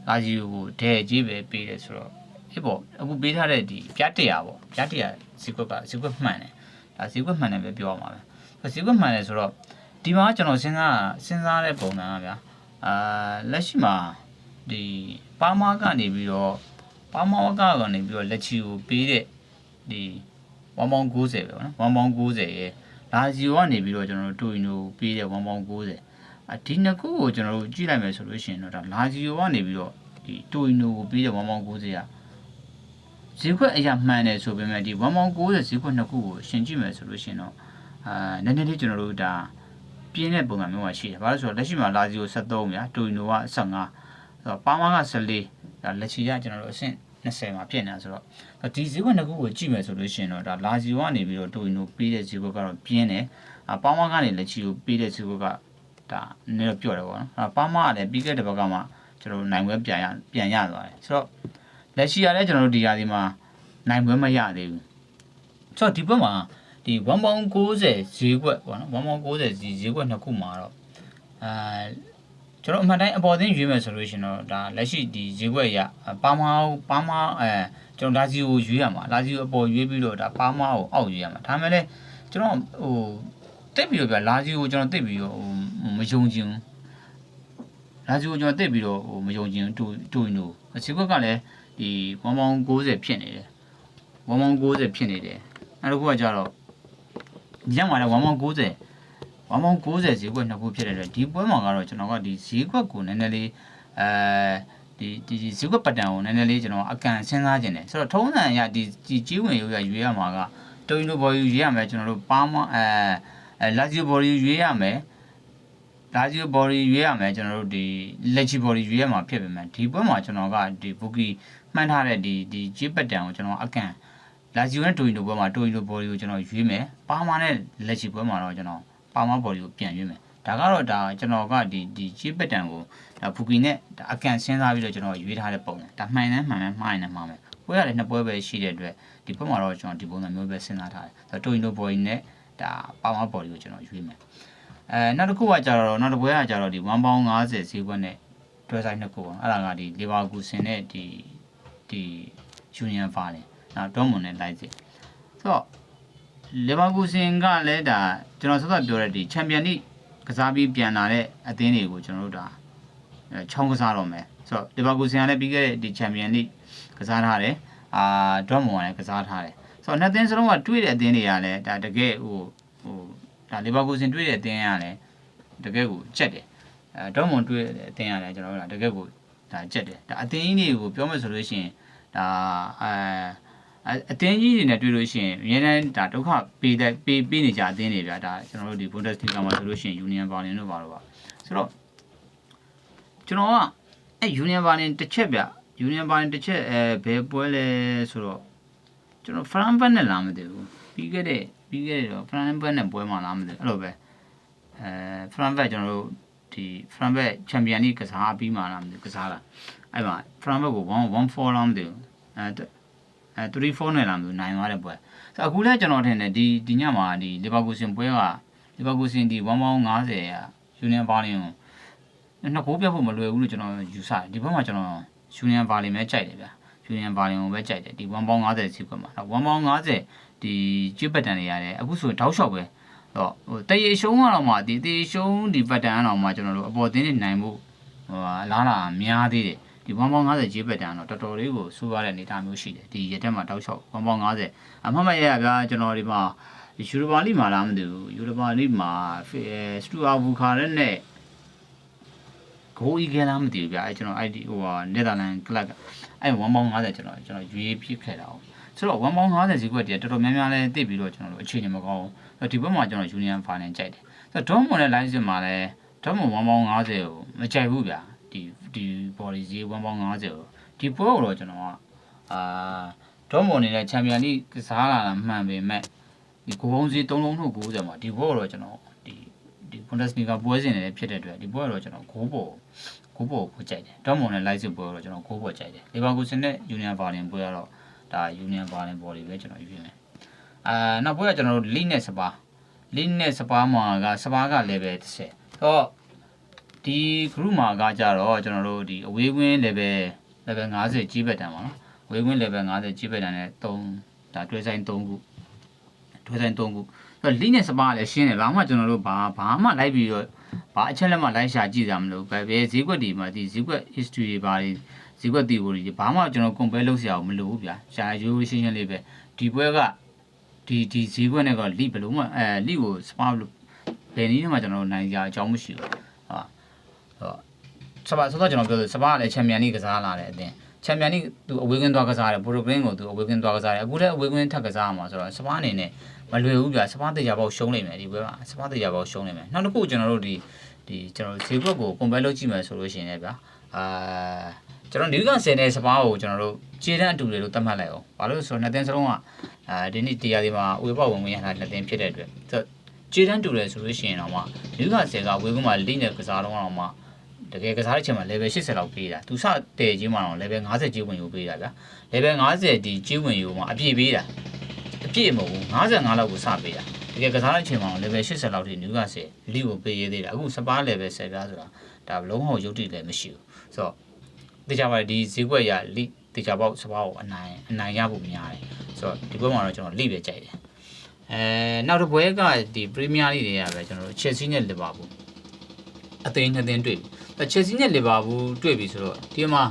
A: လာဂျီယိုကိုဒဲကြီးပဲပေးတယ်ဆိုတော့အေးပေါ့အခုပေးထားတဲ့ဒီပြတ်100ပေါ့ပြတ်100ဈေးကွက်မှန်တယ်ဒါဈေးကွက်မှန်တယ်ပဲပြောရမှာပဲဈေးကွက်မှန်တယ်ဆိုတော့ဒီမှာကျွန်တော်စဉ်းစားတဲ့ပုံစံကဗျာလက်ရှိမှာဒီပါမာကနေပြီးတော့ပါမာကနေပြီးတော့လက်ချီကိုပေးတဲ့ဒီ1ပေါင်း90ပဲပေါ့နော်1ပေါင်း90ရဲ့လာဂျီယိုကနေပြီးတော့ကျွန်တော်တို့တိုင်နိုပေးတဲ့1ပေါင်း90ဒီနှစ်ခုကိုကျွန်တော်တို့ကြည့်လိုက်မယ်ဆိုလို့ရှိရင်တော့ဒါလာဂျီယိုကနေပြီးတော့ဒီတိုင်နိုကိုပေးတဲ့1ပေါင်း90ကဈေးကွက်အရာမှန်တယ်ဆိုပေမဲ့ဒီ1ပေါင်း90ဈေးကွက်နှစ်ခုကိုရှင်ကြည့်မယ်ဆိုလို့ရှိရင်တော့နည်းနည်းလေးကျွန်တော်တို့ဒါပြင်းတဲ့ပုံစံမျိုးမှာရှိတယ်။ဘာလို့ဆိုတော့လက်ရှိမှာလာဂျီယို73ဗျာတိုင်နိုက15ဆိုတော့ပါမာက14ဒါလက်ချီကကျွန်တော်တို့အဆင့်20မှာဖြစ်နေတာဆိုတော့ဒီဈေးကွက်နှစ်ခုကိုကြည့်မယ်ဆိုလို့ရှိရင်တော့ဒါလာဂျီယိုကနေပြီးတော့တိုင်နိုပေးတဲ့ဈေးကွက်ကတော့ပြင်းတယ်။ပါမာကနေလက်ချီကိုပေးတဲ့ဈေးကွက်ကဒါနည်းတော့ပြော့တယ်ပေါ့နော်။ပါမာကလည်းပြီးခဲ့တဲ့ဘက်ကမှကျွန်တော်တို့နိုင်ပွဲပြန်ရသွားတယ်ဆိုတော့လက်ရှိကလည်းကျွန်တော်တို့ဒီရာဒီမှာနိုင်ပွဲမရသေးဘူးဆိုတော့ဒီဘက်မှာဒီ1ပေါင်း90ဈေးကွက်ပေါ့နော်1ပေါင်း90ဈေးကွက်နှစ်ခုမှာတော့ကျွန်တော်အမှန်တိုင်းအပေါ်သင်းရွေးမယ်ဆိုလို့ရှင်တော့ဒါလက်ရှိဒီဈေးကွက်ရပါမာကျွန်တော်လာဂျီကိုရွေးရမှာလာဂျီကိုအပေါ်ရွေးပြီးတော့ဒါပါမာကိုအောက်ရွေးရမှာဒါမှလည်းကျွန်တော်တက်ပြီးတော့ပြလာဂျီကိုကျွန်တော်တက်ပြီးတော့မယုံကြည်ဘူးလာဂျီကိုကျွန်တော်တက်ပြီးတော့မယုံကြည်ဘူးတူနိုဈေးကွက်ကလည်းဒီ1ပေါင်း90ဖြစ်နေတယ်1ပေါင်း90ဖြစ်နေတယ်အဲ့တော့ခုကကြတော့ဒီညမှာလည်း1ပေါင်း90ဈေးကွက်နှစ်ခုဖြစ်တဲ့အတွက်ဒီပွဲမှာကတော့ကျွန်တော်ကဒီဈေးကွက်ကိုနည်းနည်းလေးဒီဈေးကွက်ပတ်တန်ကိုနည်းနည်းလေးကျွန်တော်အကန်စဉ်းစားခြင်းတယ်ဆိုတော့ထုံးစံအရဒီကြီးဝင်ရိုးရရွေးရမှာကတိုင်နိုဘော်ယူရွေးရမယ်ကျွန်တော်တို့ပါမလာဂျီဘော်ယူရွေးရမယ်လာဂျီဘော်ယူရွေးရမယ်ကျွန်တော်တို့ဒီလက်ချီဘော်ယူရွေးရမှာဖြစ်ပေမဲ့ဒီပွဲမှာကျွန်တော်ကဒီဘူကီမှန်းထားတဲ့ဒီကြီးပတ်တန်ကိုကျွန်တော်အကန်လာဂျီနဲ့တိုင်နိုပွဲမှာတိုင်နိုဘော်ယူကိုကျွန်တော်ရွေးမယ်ပါမာနဲ့လက်ချီပွဲမှာတော့ကျွန်တော်ပါမာဘော်ယူကိုပြန်ရွေးမယ်ဒါကတော့ဒါကျွန်တော်ကဒီကြီးပတ်တန်ကိုဒါဘူကီနဲ့ဒါအကန်စဉ်းစားပြီးတော့ကျွန်တော်ရွေးထားတဲ့ပုံစံဒါမှန်တယ်မှားရင်လည်းမှားမယ်ပွဲရတယ်နှစ်ပွဲပဲရှိတဲ့အတွက်ဒီဘက်မှာတော့ကျွန်တော်ဒီပုံစံမျိုးပဲစဉ်းစားထားတယ်တိုင်နိုဘော်ယူနဲ့ဒါပါမာဘော်ယူကိုကျွန်တော်ရွေးမယ်နောက်တစ်ခုကကြတော့နောက်တစ်ပွဲကကြတော့ဒီ1ပေါင်း90ဈေးကွက်နဲ့တွဲဆိုင်နှစ်ခုပေါ့အဲ့ဒါကဒီလီဗာပူးဆင်နဲ့ဒီယူနီယံဖာလင်နောက်ဒေါမွန်နဲ့လိုက်စစ်ဆိုတော့လီဗာပူးဆင်ကလည်းဒါကျွန်တော်ဆက်ဆက်ပြောတဲ့ဒီချန်ပီယံလိကစားပြီးပြန်လာတဲ့အသင်းတွေကိုကျွန်တော်တို့ဒါချောင်းကစားတော့မယ်ဆိုတော့လီဗာပူးဆင်ကလည်းပြီးခဲ့တဲ့ဒီချန်ပီယံလိကစားထားတယ်ဒေါမွန်ကလည်းကစားထားတယ်ဆိုတော့နှစ်သင်းစလုံးကတွေ့တဲ့အသင်းတွေကလည်းဒါတကယ်ဟိုဒါလီဗာပူးဆင်တွေ့တဲ့အသင်းကလည်းတကယ်ကိုချက်တယ်ဒေါမွန်တွေ့တဲ့အသင်းကလည်းကျွန်တော်တို့တကယ်ကိုဒါချက်တယ်ဒါအသင်းကြီးတွေကိုပြောမယ်ဆိုလို့ရှိရင်ဒါအသင်းကြီးတွေနဲ့တွေ့လို့ရှိရင်အများနဲ့ဒါဒုက္ခပေးနေကြအသင်းတွေဗျာဒါကျွန်တော်တို့ဒီ Bundesliga မှာဆိုလို့ရှိရင် Union Berlin တို့ပါတော့ပါဆိုတော့ကျွန်တော်ကUnion Berlin တစ်ချက်ဗျ Union Berlin တစ်ချက်ဘယ်ပွဲလဲဆိုတော့ကျွန်တော် Frankfurt နဲ့လာမသိဘူးပြီးခဲ့တဲ့တော့ Frankfurt နဲ့ပွဲမှာလာမသိဘူးအဲ့လိုပဲFrankfurt ကျွန်တော်တို့ဒီ Frankfurt Champions League ကစားပြီးမှလာမသိဘူးကစားတာအဲ့မှာ Frankfurt ကို1-4လာမသိဘူး3-4နဲ့လာမသိဘူးနိုင်သွားတဲ့ပွဲဆိုအခုလဲကျွန်တော်ထင်တယ်ဒီညမှာဒီလီဗာပူးဆင်ပွဲကလီဗာပူးဆင်ဒီ1ပေါင်း90ကယူနီယံဘာလင်ကိုနှစ်ကိုပြတ်ဖို့မလွယ်ဘူးလို့ကျွန်တော်ယူဆတယ်ဒီဘက်မှာကျွန်တော်ယူနီယံဘာလင်ပဲကြိုက်တယ်ဗျာယူနီယံဘာလင်ကိုပဲကြိုက်တယ်ဒီ1ပေါင်း90စီးကွက်မှာ1ပေါင်း90ဒီကျွတ်ပတ်တန်တွေရတယ်အခုဆိုတောက်လျှောက်ပဲတော့ဟိုတရေရှုံးကတော့မှဒီတရေရှုံးဒီပတ်တန်ကတော့မှကျွန်တော်တို့အပေါ်သင်းနေနိုင်ဖို့လားလာများသေးတယ်ဒီ1ပေါင်း90ကျွတ်ပတ်တန်တော့တော်တော်လေးကိုစိုးရတဲ့အနေအထားမျိုးရှိတယ်ဒီရက်တက်မှာတောက်လျှောက်1ပေါင်း90အမှတ်မရရဗျာကျွန်တော်ဒီမှာယူရိုပါလိမှာလားမသိဘူးယူရိုပါလိမှာစတူအာဘူခါရက်နဲ့ဂိုးကြီးကလားမသိဘူးဗျာအဲကျွန်တော်အဲ့ဒီဟိုနယ်သာလန်ကလပ်ကအဲ့1ပေါင်း90ကျွန်တော်ရွေးပြစ်ခဲ့တာအောင်ဆိုတော့1ပေါင်း90ဈေးကွက်တည်းတော်တော်များများလဲသိပြီးတော့ကျွန်တော်တို့အခြေအနေမကောင်းဘူးဒီဘက်မှာကျွန်တော်ယူနီယံဖာနန်ကြိုက်တယ်ဆိုတော့ဒေါမွန်နဲ့လိုင်းစစ်မှာလဲဒေါမွန်1ပေါင်း90ကိုမကြိုက်ဘူးဗျာဒီဘော်ဒီဈေး1ပေါင်း90ကိုဒီပွဲကိုတော့ကျွန်တော်ကဒေါမွန်အနေနဲ့ချန်ပီယံလိကစားလာတာမှန်ပေမဲ့ဒီဂိုးပေါင်းဈေး3လုံးထုတ်90မှာဒီပွဲကိုတော့ကျွန်တော်ဒီ Bundesliga ပွဲစဉ်တွေဖြစ်တဲ့အတွက်ဒီပွဲတော့ကျွန်တော်9ပေါ်ကိုကြိုက်တယ်ဒေါမွန်နဲ့လိုက်စစ်ပွဲတော့ကျွန်တော်9ပေါ်ကြိုက်တယ်လီဗာပူးဆန်နဲ့ Union Berlin ပွဲကတော့ဒါ Union Berlin ပေါ်တွေပဲကျွန်တော်ယူပြမယ်နောက်ပွဲကကျွန်တော်တို့ Lille နဲ့စပါမှာကစပါက level 30တော့ဒီ group မှာကကြတော့ကျွန်တော်တို့ဒီအဝေးကွင်း level 50ကြီးဘက်တန်းပါနော်အဝေးကွင်း level 50ကြီးဘက်တန်းနဲ့3ဒါတွဲဆိုင်3ခုဆိုတော့ Lille နဲ့စပါကလည်းရှင်းတယ်ဘာမှကျွန်တော်တို့ဘာမှလိုက်ပြီးတော့ဘာအချက်လက်မှလိုက်ရှာကြည့်ကြမလို့ပဲဈေးကွက်တွေမှာဒီဈေးကွက် history တွေဘာတွေဈေးကွက် theory တွေဘာမှကျွန်တော် compare လုပ်စရာမလိုဘူးဗျာရှာရိုးရှင်းလေးပဲဒီပွဲကဒီဈေးကွက်နဲ့ကလိဘလို့မှလိကိုစပါလို့ဘယ်နည်းမှကျွန်တော်နိုင်ကြအကြောင်းမရှိဘူးဟုတ်စပါဆိုတော့ကျွန်တော်ပြောလို့စပါကလည်းချန်ပီယံလိကစားလာတဲ့အတင်းချန်ပီယံလိသူအဝေးကွင်းသွားကစားတယ်ပိုတိုဂရင်းကိုသူအဝေးကွင်းသွားကစားတယ်အခုလည်းအဝေးကွင်းထပ်ကစားမှာဆိုတော့စပါအနေနဲ့မလွယ်ဘူးဗျာစပါတေချာပေါက်ရှုံးနေမယ်ဒီပွဲမှာစပါတေချာပေါက်ရှုံးနေမယ်နောက်တစ်ခုကျွန်တော်တို့ဒီကျွန်တော်ဈေးကွက်ကို compare လုပ်ကြည့်မယ်ဆိုလို့ရှိရင်လည်းဗျာကျွန်တော်နယူကန်ဆယ်နဲ့စပါကိုကျွန်တော်တို့ခြေတန်းအတူတွေလို့သတ်မှတ်လိုက်အောင်ဘာလို့ဆိုတော့နှစ်သင်းစလုံးကဒီနေ့တရားဒီမှာဥပပဝင်ရတာနှစ်သင်းဖြစ်တဲ့အတွက်ခြေတန်းတူတယ်ဆိုလို့ရှိရင်တော့မှနယူကန်ဆယ်ကဝေကွင်းမှာလိနဲ့ကစားတော့တော့မှတကယ်ကစားတဲ့အချိန်မှာ level 80လောက်ပေးတာသူစတဲ့ကြီးမှာတော့ level 50ကြီးဝင်ယူပေးတာဗျာ level 50ဒီကြီးဝင်ယူမှာအပြည့်ပေးတာအပြည့်မဟုတ်ဘူး55လောက်ကိုစပေးတာတကယ်ကစားတဲ့အချိန်မှာ level 80လောက်ထိနယူကန်ဆယ်လိကိုပေးရသေးတာအခုစပါ level 10ပြားဆိုတာဒါလုံးဝရုပ်တည်လည်းမရှိဘူးဆိုတော့တေချာပါဒီဈေးကွက်ရလိတေချာပေါက်စပါကိုအနိုင်ရဖို့များတယ်ဆိုတော့ဒီဘက်မှာတော့ကျွန်တော်လိပဲကြိုက်တယ်နောက်တစ်ပွဲကဒီ Premier League တွေကပဲကျွန်တော်တို့ Chelsea နဲ့ Liverpool အသင်းနှစ်သင်းတွေ့ပြီ Chelsea နဲ့ Liverpool တွေ့ပြီဆိုတော့ဒီမှာ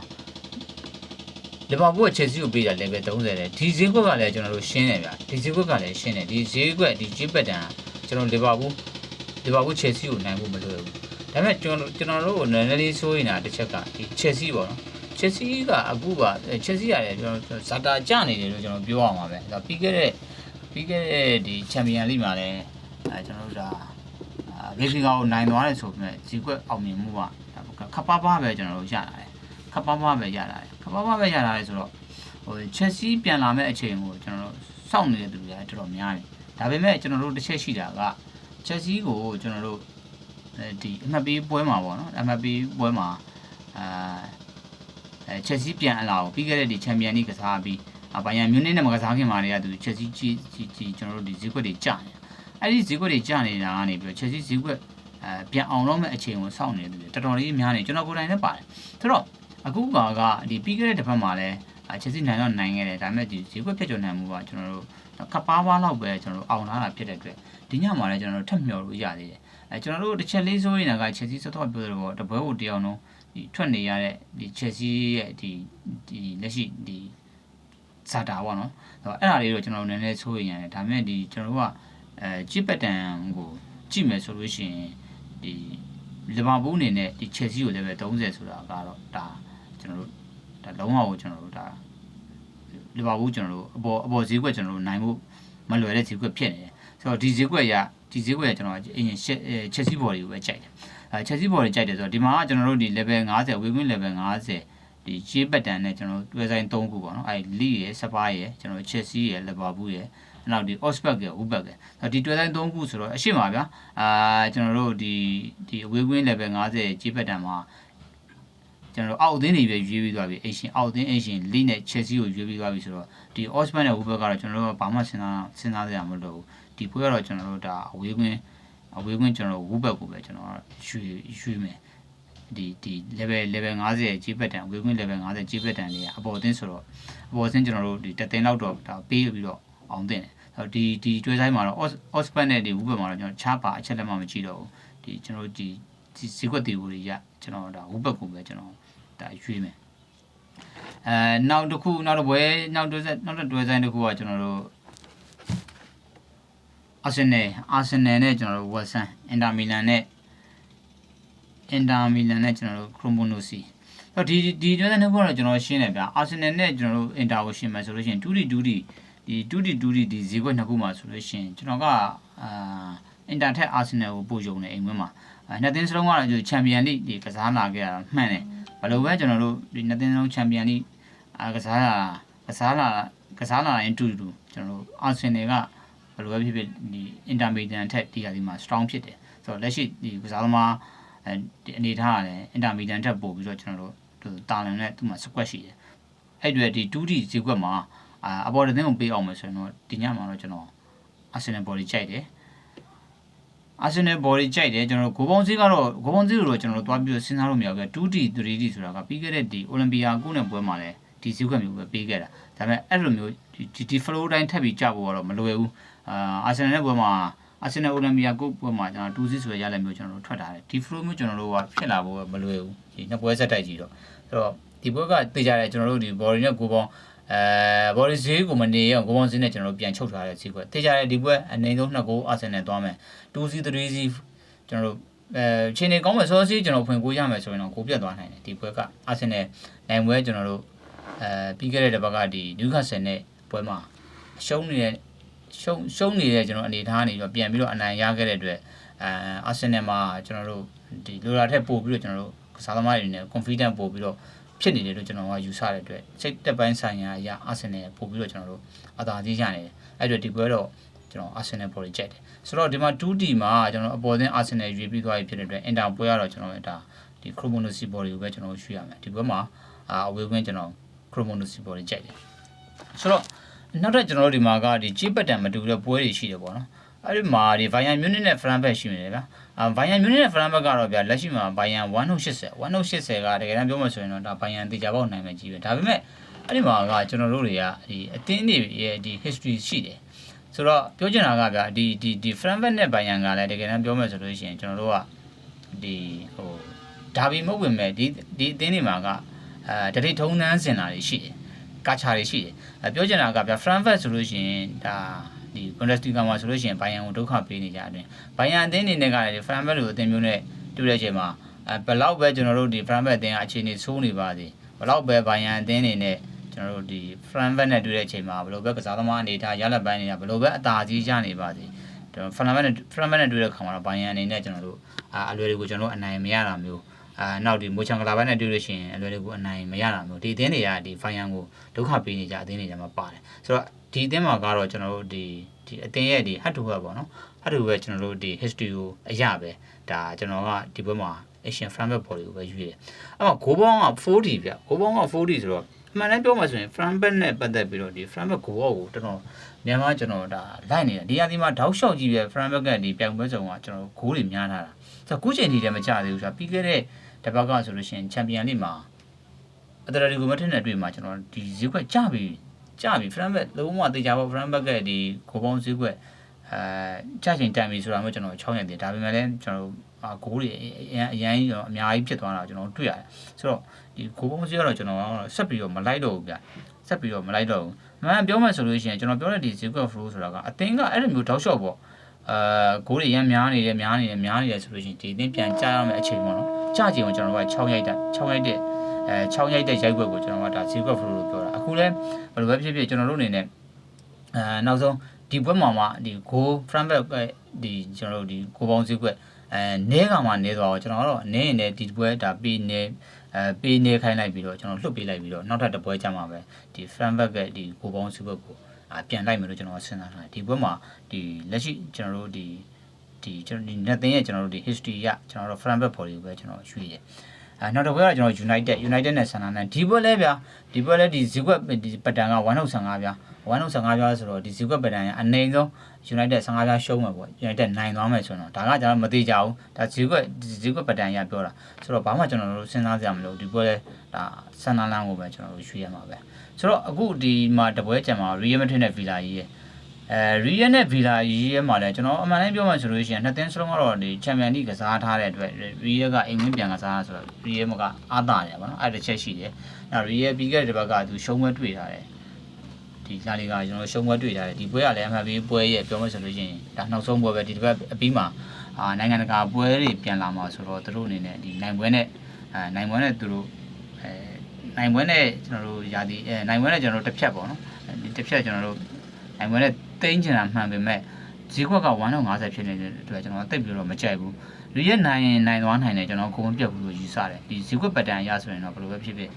A: Liverpool က Chelsea ကိုပေးတာ level 30တယ်ဒီဈေးကွက်ကလည်းကျွန်တော်တို့ရှင်းတယ်ဗျဒီဈေးကွက်ကလည်းရှင်းတယ်ဒီဈေးကွက်ဒီ G ပတ်တန်ကျွန်တော် Liverpool Chelsea ကိုနိုင်ဖို့မလွယ်ဘူးဒါပေမဲ့ကျွန်တော်တို့နည်းနည်းလေးစိုးနေတာတစ်ချက်ကဒီ Chelsea ပေါ့နော် Chelsea ကအခုက Chelsea ရတယ်ကျွန်တော်ဇာတာကျနေတယ်လို့ကျွန်တော်ပြောရမှာပဲဒါပြီးခဲ့တဲ့ဒီ Champions League မှာလည်းကျွန်တော်တို့ဒါBenfica ကိုနိုင်သွားတယ်ဆိုပေမဲ့ဈေးကွက်အောင်မြင်မှုကခပ်ပါးပါးပဲကျွန်တော်တို့ရလာတယ်ခပ်ပါးပါးပဲရလာတယ်ဆိုတော့Chelsea ပြန်လာမဲ့အချိန်ကိုကျွန်တော်တို့စောင့်နေတဲ့သူတွေတော်တော်များတယ်ဒါပေမဲ့ကျွန်တော်တို့တစ်ချက်ရှိတာက Chelsea ကိုကျွန်တော်တို့ဒီအမှတ်ပေးပွဲမှာပေါ့နော်အမှတ်ပေးပွဲမှာChelsea ပြန်အလာကိုပြီးခဲ့တဲ့ဒီ Champions League ကစားပြီးဘိုင်ယန်မြူးနစ်နဲ့မကစားခင်မှာတွေကသူ Chelsea ကြီးကျွန်တော်တို့ဒီဈေးကွက်တွေကျနေအဲ့ဒီဈေးကွက်တွေကျနေတာကနေပြီးတော့ Chelsea ဈေးကွက်ပြန်အောင်တော့မဲ့အချိန်ကိုစောင့်နေတယ်တော်တော်လေးများနေကျွန်တော်ကိုယ်တိုင်လည်းပါတယ်ဆိုတော့အခုကဒီပြီးခဲ့တဲ့တစ်ဖက်မှာလည်းChelsea နိုင်တော့နိုင်ခဲ့တယ်ဒါပေမဲ့ဒီဈေးကွက်ဖြတ်ကျော်နိုင်မှုကကျွန်တော်တို့ခပ်ပါးပါးလောက်ပဲကျွန်တော်တို့အောင်လာတာဖြစ်တဲ့အတွက်ဒီညမှာလည်းကျွန်တော်တို့ထပ်မျှော်လို့ရသေးတယ်ကျွန်တော်တို့တစ်ချက်လေးဆိုရင်က Chelsea စတော့ပြောလို့တပွဲကိုတယောက်လုံးဒီထွက်နေရတဲ့ဒီ Chelsea ရဲ့ဒီလက်ရှိဒီဇာတာပေါ့နော်အဲ့ဒါလေးတော့ကျွန်တော်တို့နည်းနည်းဆိုရင်ရတယ်ဒါပေမဲ့ဒီကျွန်တော်တို့ကကြည့်ပတ်တန်ကိုကြည့်မယ်ဆိုလို့ရှိရင်ဒီလီဗာပူးအနေနဲ့ဒီ Chelsea ကိုလည်းပဲ30ဆိုတာကတော့ဒါကျွန်တော်တို့ဒါလုံးဝကိုကျွန်တော်တို့ဒါလီဗာပူးကျွန်တော်တို့အပေါ်ဈေးကွက်ကျွန်တော်တို့နိုင်ဖို့မလွယ်တဲ့ဈေးကွက်ဖြစ်နေတယ်ဆိုတော့ဒီဈေးကွက်ကျွန်တော်အရင် Chelsea ဘော်တွေကိုပဲကြိုက်တယ်Chelsea ဘော်တွေကြိုက်တယ်ဆိုတော့ဒီမှာကကျွန်တော်တို့ဒီ level 50ဝေကွင်း level 50ဒီရှေးပတ်တန်နဲ့ကျွန်တော်တွဲဆိုင်3ခုပေါ့နော်အဲ့လီရယ်စပါးရယ်ကျွန်တော် Chelsea ရယ်လီဗာပူးရယ်နောက်ဒီ Augsburg ရယ် Wolfsburg ရယ်ဒီတွဲဆိုင်3ခုဆိုတော့အရှိမဗျာကျွန်တော်တို့ဒီအဝေးကွင်း level 50ရှေးပတ်တန်မှာကျွန်တော်အောက်အသင်းတွေပဲရွေးပြီးသွားပြီအရှင်အောက်အသင်းအရှင်လီနဲ့ Chelsea ကိုရွေးပြီးသွားပြီဆိုတော့ဒီ Augsburg နဲ့ Wolfsburg ကတော့ကျွန်တော်တို့ဘာမှစဉ်းစားရမှာမလို့ဒီပွဲကတော့ကျွန်တော်တို့ဒါအဝေးကွင်းကျွန်တော် Wolfsburg ကိုပဲကျွန်တော်ရွှေ့မယ်ဒီ level 50ကြီးပတ်တန်ဝေကွင်း level 50ကြီးပတ်တန်တွေကအပေါ်အသင်းဆိုတော့အပေါ်အသင်းကျွန်တော်တို့ဒီတသင်းလောက်တော့ဒါပေးပြီးတော့အောင်တင်တယ်ဆိုတော့ဒီကျွဲဆိုင်မှာတော့ Augsburg နဲ့ဒီ Wolfsburg မှာတော့ကျွန်တော်ချားပါအချက်လက်မှမကြည့်တော့ဘူးဒီကျွန်တော်တို့ဒီဈေးကွက်တီကိုရကျွန်တော်ဒါ Wolfsburg ကိုပဲကျွန်တော်ဒါရွှေ့မယ်နောက်တစ်ပွဲနောက်တွဲဆိုင်တစ်ခုကကျွန်တော်တို့ Arsenal နဲ့ကျွန်တော်တို့ West Ham Inter Milan နဲ့ကျွန်တော်တို့ Cremonese ဆိုတော့ဒီတွဲဆိုင်တစ်ခုကတော့ကျွန်တော်ရှင်းတယ်ဗျာ Arsenal နဲ့ကျွန်တော်တို့ Inter ကိုရှင်းမယ်ဆိုလို့ရှိရင်2-2ဒီဈေးကွက်နှစ်ခုမှာဆိုလို့ရှိရင်ကျွန်တော်ကInter ထက် Arsenal ကိုပို့ယုံနေအိမ်ဝင်းမှာနှစ်သင်းစလုံးကတော့ Champions League ဒီကစားလာခဲ့ရတာမှန်တယ်ဘယ်လိုပဲကျွန်တော်တို့ဒီနှစ်သင်းစလုံး Champions League ကစားလာရင်တူကျွန်တော်တို့ Arsenal ကဘယ်လိုပဲဖြစ်ဖြစ်ဒီ Inter Milan ထက်ဒီဟာဒီမှာ strong ဖြစ်တယ်ဆို ဆိုတော့လက်ရှိဒီကစားသမားဒီအနေထားရတယ်အင်တာမီဒီယန်ထက်ပို့ပြီးတော့ကျွန်တော်တို့တာလန်နဲ့သူ့မှာ squad ရှိတယ်အဲ့တွေဒီ 2D ဈေးကွက်မှာအပေါ်တဲ့သင်းကိုပေးအောင်မယ်ဆိုရင်တော့ဒီညမှာတော့ကျွန်တော် Arsenal body ကြိုက်တယ် Arsenal body ကြိုက်တယ်ကျွန်တော်ဂိုးပေါင်းဈေးကတော့ဂိုးပေါင်းဈေးလို့ကျွန်တော်တို့တွားပြီးစဉ်းစားလို့မရဘူး 2D 3D ဆိုတာကပြီးခဲ့တဲ့ဒီ Olympia ကုနဲ့ပွဲမှာလည်းဒီဈေးကွက်မျိုးပဲပေးခဲ့တာဒါပေမဲ့အဲ့လိုမျိုးဒီ flow တိုင်းထပ်ပြီးကြဖို့ကတော့မလွယ်ဘူးArsenal နဲ့ပွဲမှာArsenal Olympia ကုပွဲမှာကျွန်တော်2-0ဆိုရရတဲ့မျိုးကျွန်တော်တို့ထွက်ထားတယ်ဒီ flow မျိုးကျွန်တော်တို့ကဖြစ်လာဖို့မလွယ်ဘူးဒီနှစ်ပွဲဆက်တိုက်ကြီးတော့ဆိုတော့ဒီပွဲကသိကြတယ်ကျွန်တော်တို့ဒီ body နဲ့ဂိုးပေါင်းbody ဈေးကိုမနေရအောင်ဂိုးပေါင်းဈေးနဲ့ကျွန်တော်တို့ပြန်ချုပ်ထားတဲ့ဈေးကွက်သိကြတယ်ဒီပွဲအနေဆုံး2ဂိုး Arsenal သွားမယ်2-3-0ကျွန်တော်တို့ခြေနေကောင်းမယ်စောစီးကျွန်တော်ဖွင့်ကိုရမယ်ဆိုရင်တော့ကိုပြတ်သွားနိုင်တယ်ဒီပွဲက Arsenal နိုင်ပွဲကျွန်တော်တို့ပြီးခဲ့တဲ့တစ်ပတ်ကဒီ Newcastle နဲ့ပွဲမှာရှုံးနေတဲ့ကျွန်တော်အနေထားနေပြီးတော့ပြန်ပြီးတော့အနိုင်ရခဲ့တဲ့အတွက်Arsenal မှာကျွန်တော်တို့ဒီလိုလာထက်ပို့ပြီးတော့ကျွန်တော်တို့ကစားသမားတွေနဲ့ confident ပို့ပြီးတော့ဖြစ်နေတယ်လို့ကျွန်တော်ကယူဆတဲ့အတွက်စိတ်တက်ပိုင်းဆိုင်ရာအရာ Arsenal ပို့ပြီးတော့ကျွန်တော်တို့အသာကြီးရနေတယ်အဲ့အတွက်ဒီပွဲတော့ကျွန်တော် Arsenal body ကြိုက်တယ်ဆိုတော့ဒီမှာ 2D မှာကျွန်တော်အပေါ်သင်း Arsenal ရွေးပြီးသွားပြီဖြစ်တဲ့အတွက် Inter ပွဲကတော့ကျွန်တော်ဒါဒီ Cremonese body ကိုပဲကျွန်တော်ရွှေ့ရမယ်ဒီပွဲမှာအဝေးကွင်းကျွန်တော် Cremonese body ကြိုက်တယ်ဆိုတော့နောက်ထပ်ကျွန်တော်တို့ဒီမှာကဒီကြီးပတ်တံမတူတဲ့ပွဲတွေရှိတယ်ပေါ့နော်အဲ့ဒီမှာဒီ Bayern Munich နဲ့ Frankfurt ရှိနေတယ်ဗျာBayern Munich နဲ့ Frankfurt ကတော့ဗျာလက်ရှိမှာ Bayern 180ကတကယ်တမ်းပြောမှဆိုရင်တော့ဒါ Bayern တေချာပေါက်နိုင်မယ်ကြီးပဲဒါပေမဲ့အဲ့ဒီမှာကကျွန်တော်တို့တွေကဒီအသင်းတွေရဲ့ဒီ history ရှိတယ်ဆိုတော့ပြောချင်တာကဗျာဒီ Frankfurt နဲ့ Bayern ကလည်းတကယ်တမ်းပြောမှဆိုလို့ရှိရင်ကျွန်တော်တို့ကဒီဟိုဒါဘီမဟုတ်ဝင်မဲ့ဒီအသင်းတွေမှာကတတိထုံနှန်းစင်တာတွေရှိတယ်ကာချာတွေရှိတယ်ပြောချင်တာကဗျာ Frankfurt ဆိုလို့ရှိရင်ဒါဒီ Bundesliga မှာဆိုလို့ရှိရင် Bayern ကိုဒုက္ခပေးနေကြတယ် Bayern အသင်းအနေနဲ့ကလည်း Frankfurt လိုအသင်းမျိုးနဲ့တွေ့တဲ့အချိန်မှာဘယ်လောက်ပဲကျွန်တော်တို့ဒီ Frankfurt အသင်းကအခြေအနေဆိုးနေပါသေးဘယ်လောက်ပဲ Bayern အသင်းနေနဲ့ကျွန်တော်တို့ဒီ Frankfurt နဲ့တွေ့တဲ့အချိန်မှာဘယ်လိုပဲကစားသမားအနေထားရလက်ပိုင်းနေတာဘယ်လိုပဲအသာကြီးရနေပါသေးကျွန်တော် Frankfurt နဲ့တွေ့တဲ့ခါမှာတော့ Bayern အနေနဲ့ကျွန်တော်တို့အလွယ်တွေကိုကျွန်တော်တို့အနိုင်မရတာမျိုးနောက်ဒီမိုချန်ကလာဘတ်နဲ့တွေ့လို့ရှိရင်အလွယ်တကူအနိုင်မရတာမျိုးဒီအသင်းတွေကဒီ Bayern ကိုဒုက္ခပေးနေကြအသင်းတွေမှာပါတယ်ဆိုတော့ဒီအသင်းမှာကတော့ကျွန်တော်တို့ဒီအသင်းရဲ့ဒီ head to head ပေါ့နော် head to head ကျွန်တော်တို့ဒီ history ကိုအရပဲဒါကျွန်တော်ကဒီဘက်မှာ Asian Frankfurt body ကိုပဲယူရတယ်အဲ့မှာဂိုးပေါင်းက 4D ဗျဂိုးပေါင်းက 4D ဆိုတော့အမှန်တမ်းပြောမှဆိုရင် Frankfurt နဲ့ပတ်သက်ပြီးတော့ဒီ Frankfurt ဂိုးပေါက်ကိုတော်တော်မြန်မာကျွန်တော်ဒါလိုက်နေတာဒီအသင်းမှာတောက်လျှောက်ကြည့်ပြ Frankfurt ကဒီပြောင်ပွဲစုံကကျွန်တော်ဂိုးတွေများထားတာဆိုတော့ခုချိန်ထိတည်းမကြသေးဘူးဆိုတော့ပြီးခဲ့တဲ့တပတ်ကဆိုလို့ရှိရင် Champions League မှာအတလက်တီကိုမထက်နဲ့တွေ့မှာကျွန်တော်ဒီဈေးကွက်ကြပြီ Frankfurt လုံးဝတေချာပေါ့ Frankfurt ကဒီဂိုးပေါင်းဈေးကွက်ကြချိန်တိုင်ပြီဆိုတာမျိုးကျွန်တော်6ရက်တည်းဒါပေမဲ့လည်းကျွန်တော်ဂိုးတွေအရန်အများကြီးဖြစ်သွားတာကျွန်တော်တွေ့ရတယ်ဆိုတော့ဒီဂိုးပေါင်းဈေးကတော့ကျွန်တော်ဆက်ပြီးတော့မလိုက်တော့ဘူးဗျဆက်ပြီးတော့မလိုက်တော့ဘူးမှန်ပြောမှဆိုလို့ရှိရင်ကျွန်တော်ပြောတဲ့ဒီဈေးကွက် flow ဆိုတာကအသင်းကအဲ့လိုမျိုးတောက်လျှောက်ပေါ့ဂိုးတွေရမ်းများနေတယ်ဆိုလို့ရှိရင်ဒီအသင်းပြန်ကြားရမယ့်အချိန်ပေါ့နော်ကြားချိန်ကိုကျွန်တော်က6ရိုက်တဲ့6ရိုက်တဲ့ရိုက်ွက်ကိုကျွန်တော်ကဒါဈေးကွက် flow လို့ပြောတာအခုလဲဘယ်လိုပဲဖြစ်ဖြစ်ကျွန်တော်တို့အနေနဲ့နောက်ဆုံးဒီဘက်မှာဒီဂိုး Frankfurt ဒီကျွန်တော်တို့ဒီဂိုးပေါင်းဈေးကွက်နဲကမှနဲသွားတော့ကျွန်တော်ကတော့နဲရင်လည်းဒီပွဲဒါပေးနေခိုင်းလိုက်ပြီးတော့ကျွန်တော်လှုပ်ပေးလိုက်ပြီးတော့နောက်ထပ်တစ်ပွဲကြမှာပဲဒီ Frankfurt ကဒီဂိုးပေါင်းဈေးကွက်ကိုပြန်လိုက်မယ်လို့ကျွန်တော်စဉ်းစားထားတယ်ဒီပွဲမှာဒီလက်ရှိကျွန်တော်တို့ဒီကျွန်တော်ဒီnet သင်းရဲ့ကျွန်တော်တို့ဒီ history ရကျွန်တော်တို့ Frankfurt body ကိုပဲကျွန်တော်ရွှေ့တယ်နောက်တစ်ပွဲကကျွန်တော် United နဲ့ဆန်နာနဲ့ဒီပွဲလဲဗျာဒီပွဲလဲဒီဈေးကွက်ဒီပတန်က1.55ဗျာ1.55ဗျာဆိုတော့ဒီဈေးကွက်ပတန်ရအနေဆုံး United 15ဗျာရှုံးမှာပေါ့ United နိုင်သွားမယ်ဆိုတော့ဒါကကျွန်တော်မသေးကြဘူးဒါဈေးကွက်ပတန်ရပြောတာဆိုတော့ဘာမှကျွန်တော်တို့စဉ်းစားစရာမလိုဒီပွဲလဲဒါဆန်နာလန်းကိုပဲကျွန်တော်တို့ရွှေ့ရမှာပဲဆိုတော့အခုဒီမှာတပွဲကြံမှာ Real Madrid နဲ့ Villa ကြီးရဲ့Real နဲ့ Villa ကြီးရဲ့မှာလဲကျွန်တော်အမှန်တမ်းပြောမှဆိုလို့ရှိရင်နှစ်သင်းစလုံးကတော့ဒီ Champions League ကစားထားတဲ့အတွက် Real ကအိမ်ဝင်းပြန်ကစားဆိုတော့ Real ကအားတာတယ်ဗောနော်အဲ့တစ်ချက်ရှိတယ်နောက် Real ပြီးခဲ့တဲ့ဘက်ကသူရှုံးပွဲတွေ့ထားတယ်ဒီလာလီကကျွန်တော်ရှုံးပွဲတွေ့ထားတယ်ဒီပွဲကလည်းအမှန်ပြီးပွဲရဲ့ပြောမှဆိုလို့ရှိရင်ဒါနောက်ဆုံးပွဲပဲဒီတစ်ပတ်အပြီးမှာနိုင်ငံတကာပွဲတွေပြန်လာမှာဆိုတော့သူတို့အနေနဲ့ဒီနိုင်ပွဲနဲ့သူတို့နိုင်ပွဲနဲ့ကျွန်တော်တို့ယာတီနိုင်ပွဲနဲ့ကျွန်တော်တို့တစ်ဖြတ်ပေါ့နော်ဒီတစ်ဖြတ်ကျွန်တော်တို့နိုင်ပွဲနဲ့သိန်းချင်တာမှန်ပေမဲ့ဈေးကွက်က150ဖြစ်နေတဲ့အတွက်ကျွန်တော်တိတ်ပြီးတော့မကြိုက်ဘူး လူရဲ့နိုင်သွားနိုင်တယ်ကျွန်တော်ကိုယ်မပြတ်ဘူးလို့ယူဆတယ်ဒီဈေးကွက်ပတ်တန်ရဆိုရင်တော့ဘယ်လိုပဲဖြစ်ဖြစ်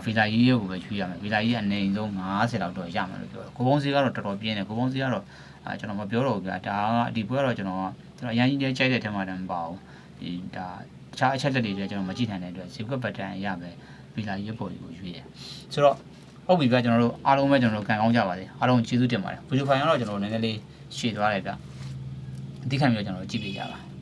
A: ဗီလာကြီးရဲ့ကိုပဲချွေးရမယ်ဗီလာကြီးအနေဆုံး90လောက်တော့ရမယ်လို့ပြောတယ်ကိုပုံစည်းကတော့တော်တော်ပြင်းတယ်ကိုပုံစည်းကတော့ကျွန်တော်မပြောတော့ဘူးဗျာဒါကဒီပွဲတော့ကျွန်တော်အရင်ကြီးတည်းကြိုက်တဲ့ထဲမှာတည်းမပါဘူးဒီဒါတခြားအချက်လက်တွေလည်းကျွန်တော်မကြည့်နိုင်တဲ့အတွက်ဈေးကွက်ပတ်တန်ရမယ်ဗီလာကြီးပေါ်ကိုရွေးတယ်ဆိုတော့ဟုတ်ပြီဗျာကျွန်တော်တို့အားလုံးပဲကျွန်တော်တို့ကန်ကောင်းကြပါစေအားလုံးကျေးဇူးတင်ပါတယ်ဗီဒီယိုဖိုင်ကတော့ကျွန်တော်တို့နည်းနည်းလေးရှည်သွားတယ်ဗျာအတိခံပြီးတော့ကျွန်တော်တို့ကြည့်ပေးကြပါ